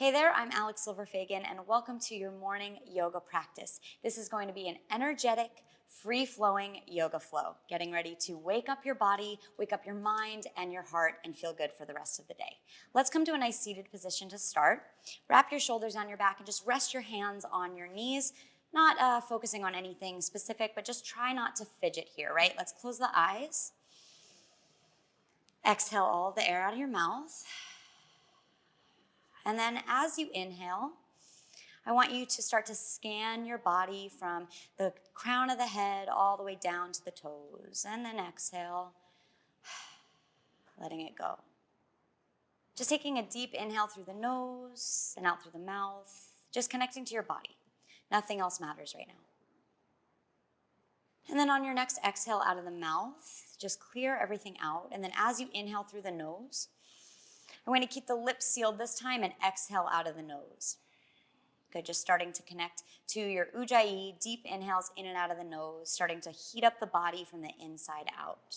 Hey there, I'm Alex Silver-Fagan, and welcome to your morning yoga practice. This is going to be an energetic, free-flowing yoga flow, getting ready to wake up your body, wake up your mind and your heart, and feel good for the rest of the day. Let's come to a nice seated position to start. Wrap your shoulders on your back and just rest your hands on your knees, not focusing on anything specific, but just try not to fidget here, right? Let's close the eyes. Exhale all the air out of your mouth. And then as you inhale, I want you to start to scan your body from the crown of the head all the way down to the toes. And then exhale, letting it go. Just taking a deep inhale through the nose and out through the mouth, just connecting to your body. Nothing else matters right now. And then on your next exhale out of the mouth, just clear everything out. And then as you inhale through the nose, I'm going to keep the lips sealed this time and exhale out of the nose. Good, just starting to connect to your ujjayi, deep inhales in and out of the nose, starting to heat up the body from the inside out.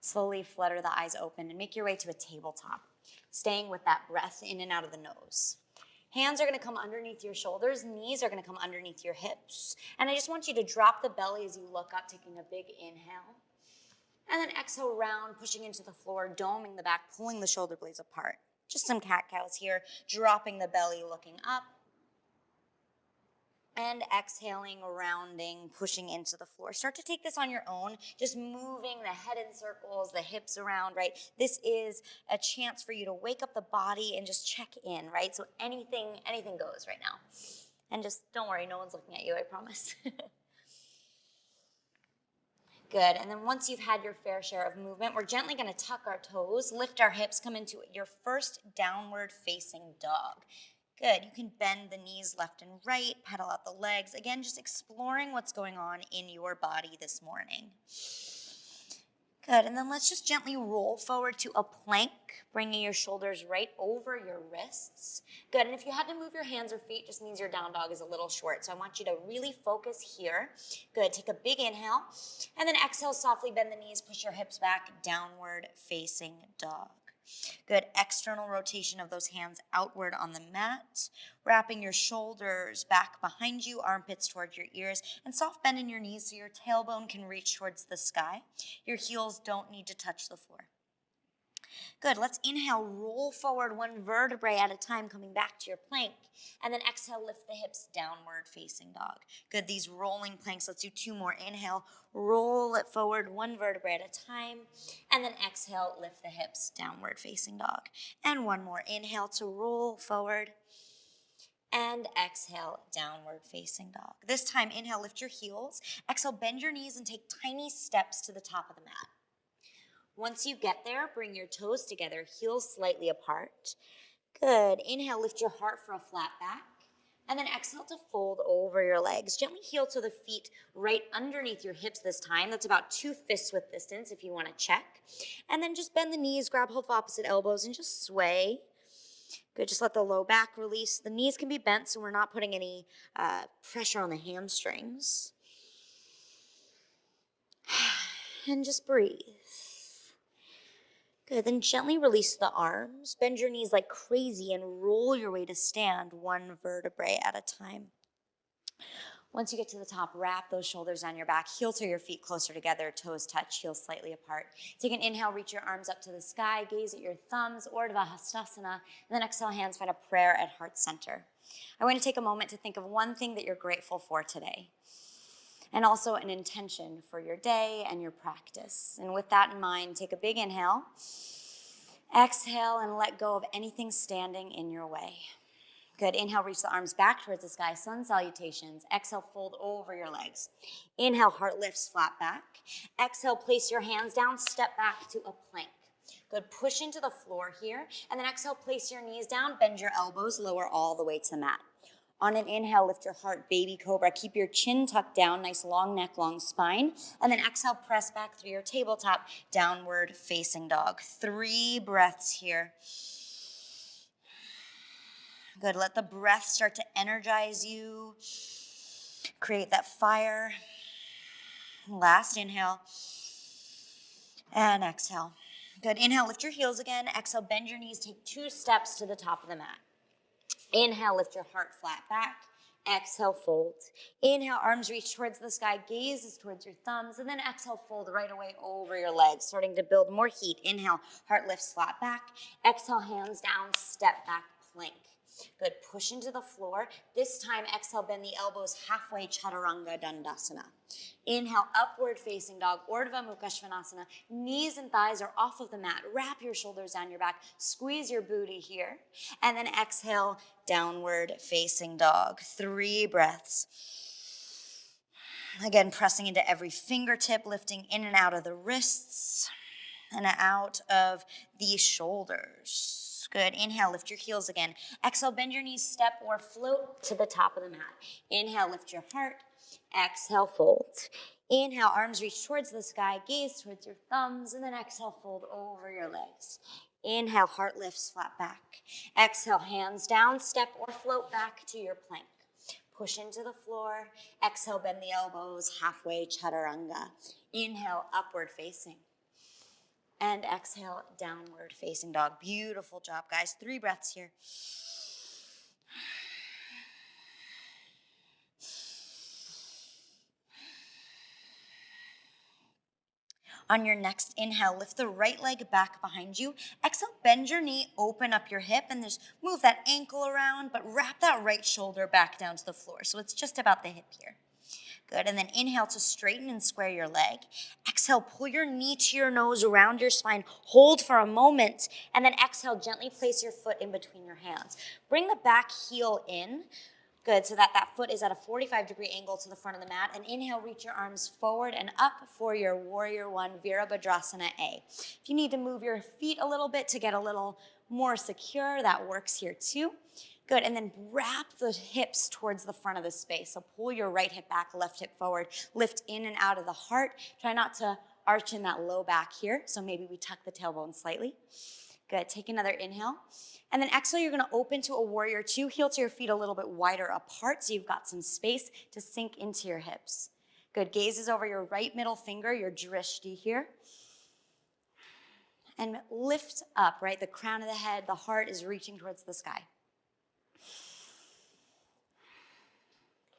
Slowly flutter the eyes open and make your way to a tabletop, staying with that breath in and out of the nose. Hands are going to come underneath your shoulders, knees are going to come underneath your hips. And I just want you to drop the belly as you look up, taking a big inhale. And then exhale round, pushing into the floor, doming the back, pulling the shoulder blades apart. Just some cat-cows here, dropping the belly, looking up. And exhaling, rounding, pushing into the floor. Start to take this on your own, just moving the head in circles, the hips around, right? This is a chance for you to wake up the body and just check in, right? So anything goes right now. And just don't worry, no one's looking at you, I promise. Good, and then once you've had your fair share of movement, we're gently gonna tuck our toes, lift our hips, come into your first downward facing dog. Good, you can bend the knees left and right, pedal out the legs. Again, just exploring what's going on in your body this morning. Good, and then let's just gently roll forward to a plank, bringing your shoulders right over your wrists. Good, and if you had to move your hands or feet, just means your down dog is a little short. So I want you to really focus here. Good, take a big inhale, and then exhale, softly bend the knees, push your hips back, downward facing dog. Good, external rotation of those hands outward on the mat, wrapping your shoulders back behind you, armpits towards your ears, and soft bend in your knees so your tailbone can reach towards the sky. Your heels don't need to touch the floor. Good, let's inhale, roll forward one vertebrae at a time, coming back to your plank. And then exhale, lift the hips, downward facing dog. Good, these rolling planks, let's do two more. Inhale, roll it forward one vertebrae at a time. And then exhale, lift the hips, downward facing dog. And one more, inhale to roll forward. And exhale, downward facing dog. This time, inhale, lift your heels. Exhale, bend your knees and take tiny steps to the top of the mat. Once you get there, bring your toes together, heels slightly apart. Good. Inhale, lift your heart for a flat back. And then exhale to fold over your legs. Gently heel to the feet right underneath your hips this time. That's about 2 fists width distance if you want to check. And then just bend the knees, grab hold of opposite elbows, and just sway. Good. Just let the low back release. The knees can be bent, so we're not putting any pressure on the hamstrings. And just breathe. Good, then gently release the arms, bend your knees like crazy and roll your way to stand one vertebrae at a time. Once you get to the top, wrap those shoulders on your back, heel to your feet closer together, toes touch, heels slightly apart. Take an inhale, reach your arms up to the sky, gaze at your thumbs, Urdhva Hastasana, and then exhale, hands find a prayer at heart center. I want to take a moment to think of one thing that you're grateful for today, and also an intention for your day and your practice. And with that in mind, take a big inhale, exhale, and let go of anything standing in your way. Good, inhale, reach the arms back towards the sky, sun salutations. Exhale, fold over your legs. Inhale, heart lifts, flat back. Exhale, place your hands down, step back to a plank. Good, push into the floor here, and then exhale, place your knees down, bend your elbows, lower all the way to the mat. On an inhale, lift your heart, baby cobra. Keep your chin tucked down, nice long neck, long spine. And then exhale, press back through your tabletop, downward facing dog. 3 breaths here. Good, let the breath start to energize you. Create that fire. Last inhale. And exhale. Good. Inhale, lift your heels again. Exhale, bend your knees. Take 2 steps to the top of the mat. Inhale, lift your heart flat back. Exhale, fold. Inhale, arms reach towards the sky. Gaze is towards your thumbs. And then exhale, fold right away over your legs, starting to build more heat. Inhale, heart lifts flat back. Exhale, hands down, step back, plank. Good. Push into the floor. This time, exhale, bend the elbows halfway, Chaturanga Dandasana. Inhale, upward facing dog, Urdhva Mukha Svanasana. Knees and thighs are off of the mat. Wrap your shoulders down your back. Squeeze your booty here. And then exhale, downward facing dog. 3 breaths. Again, pressing into every fingertip, lifting in and out of the wrists and out of the shoulders. Good. Inhale, lift your heels again. Exhale, bend your knees, step or float to the top of the mat. Inhale, lift your heart. Exhale, fold. Inhale, arms reach towards the sky, gaze towards your thumbs, and then exhale, fold over your legs. Inhale, heart lifts flat back. Exhale, hands down, step or float back to your plank. Push into the floor. Exhale, bend the elbows, halfway, Chaturanga. Inhale, upward facing. And exhale, downward facing dog. Beautiful job, guys. 3 breaths here. On your next inhale, lift the right leg back behind you. Exhale, bend your knee, open up your hip, and just move that ankle around, but wrap that right shoulder back down to the floor. So it's just about the hip here. Good, and then inhale to straighten and square your leg. Exhale, pull your knee to your nose around your spine. Hold for a moment, and then exhale, gently place your foot in between your hands. Bring the back heel in. Good, so that foot is at a 45-degree angle to the front of the mat. And inhale, reach your arms forward and up for your Warrior One Virabhadrasana A. If you need to move your feet a little bit to get a little more secure, that works here too. Good, and then wrap the hips towards the front of the space. So pull your right hip back, left hip forward. Lift in and out of the heart. Try not to arch in that low back here. So maybe we tuck the tailbone slightly. Good, take another inhale. And then exhale, you're gonna open to a Warrior Two. Heel to your feet a little bit wider apart so you've got some space to sink into your hips. Good, gaze is over your right middle finger, your drishti here. And lift up, right? The crown of the head, the heart is reaching towards the sky.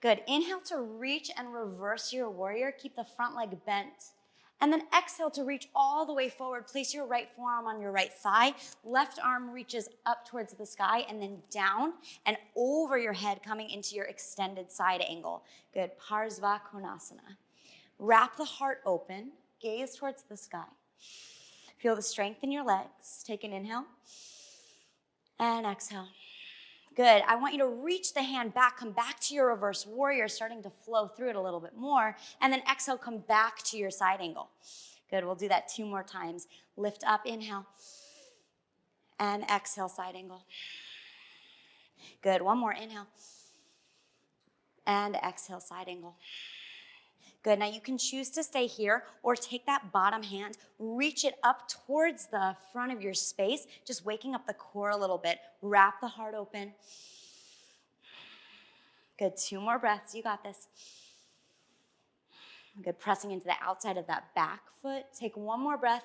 Good. Inhale to reach and reverse your warrior. Keep the front leg bent. And then exhale to reach all the way forward. Place your right forearm on your right thigh. Left arm reaches up towards the sky and then down and over your head, coming into your extended side angle. Good. Parsva Konasana. Wrap the heart open. Gaze towards the sky. Feel the strength in your legs. Take an inhale and exhale. Good. I want you to reach the hand back, come back to your reverse warrior, starting to flow through it a little bit more. And then exhale, come back to your side angle. Good. We'll do that 2 more times. Lift up, inhale. And exhale, side angle. Good. 1 more, inhale. And exhale, side angle. Good. Now you can choose to stay here or take that bottom hand, reach it up towards the front of your space, just waking up the core a little bit. Wrap the heart open. Good. 2 more breaths. You got this. Good. Pressing into the outside of that back foot. Take 1 more breath.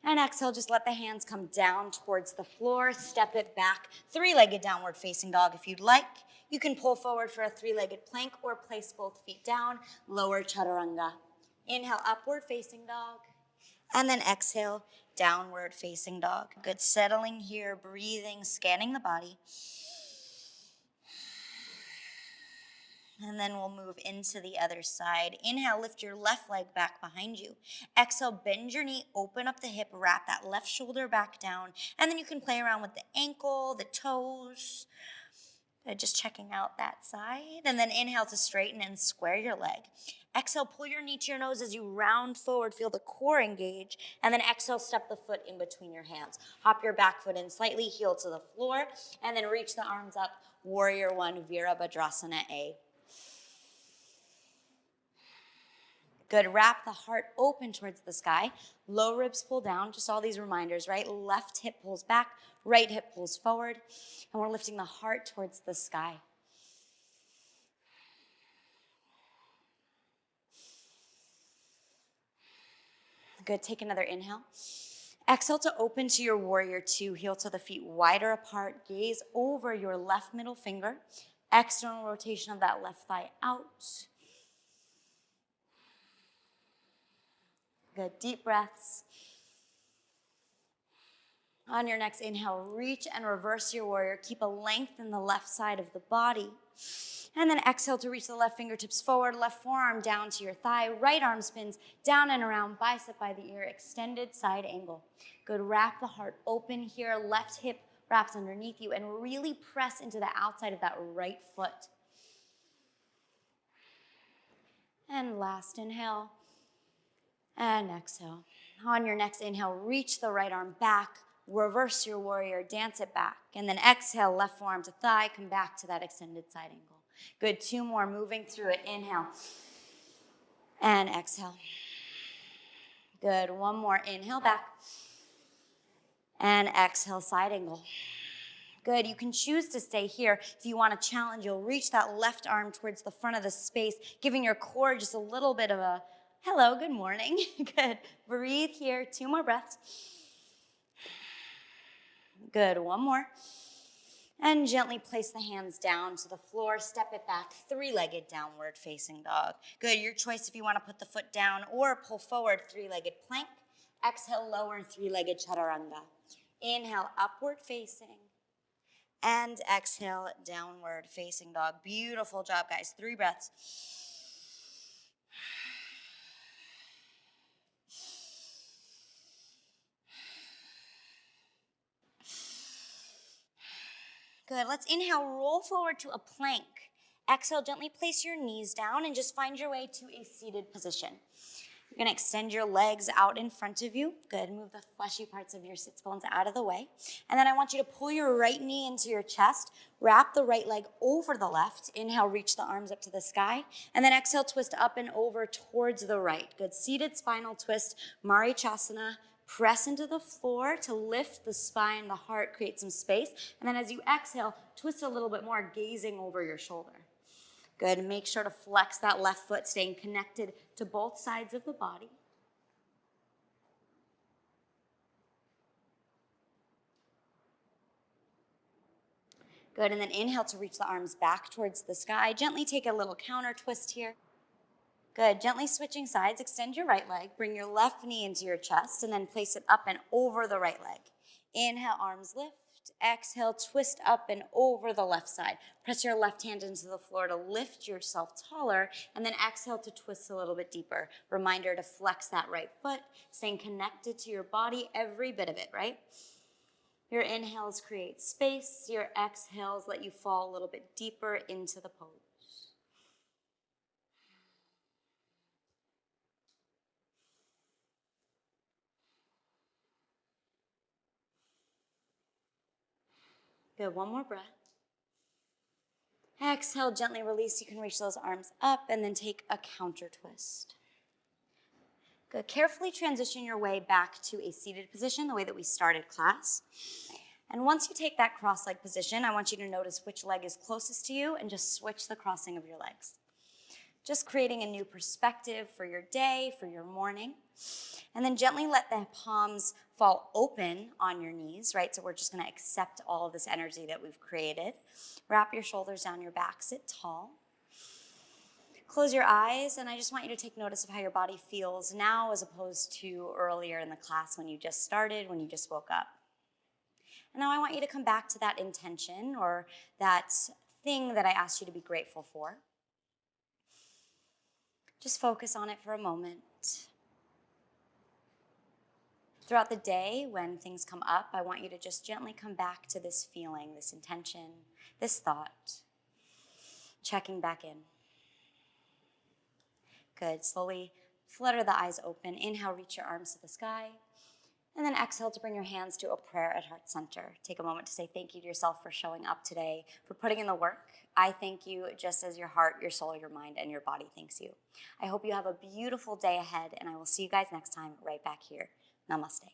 And exhale, just let the hands come down towards the floor. Step it back. 3-legged downward facing dog if you'd like. You can pull forward for a 3-legged plank or place both feet down. Lower chaturanga. Inhale, upward facing dog. And then exhale, downward facing dog. Good. Settling here, breathing, scanning the body. And then we'll move into the other side. Inhale, lift your left leg back behind you. Exhale, bend your knee, open up the hip, wrap that left shoulder back down. And then you can play around with the ankle, the toes. Just checking out that side. And then inhale to straighten and square your leg. Exhale, pull your knee to your nose as you round forward. Feel the core engage. And then exhale, step the foot in between your hands. Hop your back foot in slightly, heel to the floor. And then reach the arms up. Warrior One, Virabhadrasana A. Good. Wrap the heart open towards the sky. Low ribs pull down. Just all these reminders, right? Left hip pulls back. Right hip pulls forward. And we're lifting the heart towards the sky. Good. Take another inhale. Exhale to open to your warrior two, heel to the feet wider apart, gaze over your left middle finger, external rotation of that left thigh out. Good, deep breaths. On your next inhale, reach and reverse your warrior. Keep a length in the left side of the body. And then exhale to reach the left fingertips forward, left forearm down to your thigh, right arm spins down and around, bicep by the ear, extended side angle. Good, wrap the heart open here, left hip wraps underneath you, and really press into the outside of that right foot. And last inhale, and exhale. On your next inhale, reach the right arm back, reverse your warrior, dance it back, and then exhale, left forearm to thigh, come back to that extended side angle. Good, two more, moving through it. Inhale and exhale. Good, one more, inhale back and exhale, side angle. Good, you can choose to stay here. If you want to challenge, you'll reach that left arm towards the front of the space, giving your core just a little bit of a hello, good morning. Good, breathe here, two more breaths. Good, one more. And gently place the hands down to the floor, step it back, three-legged downward facing dog. Good, your choice if you want to put the foot down or pull forward, three-legged plank. Exhale, lower, three-legged chaturanga. Inhale, upward facing. And exhale, downward facing dog. Beautiful job, guys. 3 breaths. Good, let's inhale, roll forward to a plank. Exhale, gently place your knees down and just find your way to a seated position. You're gonna extend your legs out in front of you. Good, move the fleshy parts of your sits bones out of the way. And then I want you to pull your right knee into your chest, wrap the right leg over the left. Inhale, reach the arms up to the sky. And then exhale, twist up and over towards the right. Good, seated spinal twist, Marichasana. Press into the floor to lift the spine, the heart, create some space. And then as you exhale, twist a little bit more, gazing over your shoulder. Good, make sure to flex that left foot, staying connected to both sides of the body. Good, and then inhale to reach the arms back towards the sky. Gently take a little counter twist here. Good, gently switching sides, extend your right leg, bring your left knee into your chest, and then place it up and over the right leg. Inhale, arms lift. Exhale, twist up and over the left side. Press your left hand into the floor to lift yourself taller, and then exhale to twist a little bit deeper. Reminder to flex that right foot, staying connected to your body, every bit of it, right? Your inhales create space. Your exhales let you fall a little bit deeper into the pose. Good, one more breath. Exhale, gently release. You can reach those arms up and then take a counter twist. Good, carefully transition your way back to a seated position, the way that we started class. And once you take that cross-leg position, I want you to notice which leg is closest to you and just switch the crossing of your legs. Just creating a new perspective for your day, for your morning. And then gently let the palms fall open on your knees, right? So we're just gonna accept all of this energy that we've created. Wrap your shoulders down your back, sit tall. Close your eyes, and I just want you to take notice of how your body feels now as opposed to earlier in the class when you just started, when you just woke up. And now I want you to come back to that intention or that thing that I asked you to be grateful for. Just focus on it for a moment. Throughout the day, when things come up, I want you to just gently come back to this feeling, this intention, this thought, checking back in. Good, slowly flutter the eyes open. Inhale, reach your arms to the sky. And then exhale to bring your hands to a prayer at heart center. Take a moment to say thank you to yourself for showing up today, for putting in the work. I thank you just as your heart, your soul, your mind, and your body thanks you. I hope you have a beautiful day ahead, and I will see you guys next time right back here. Namaste.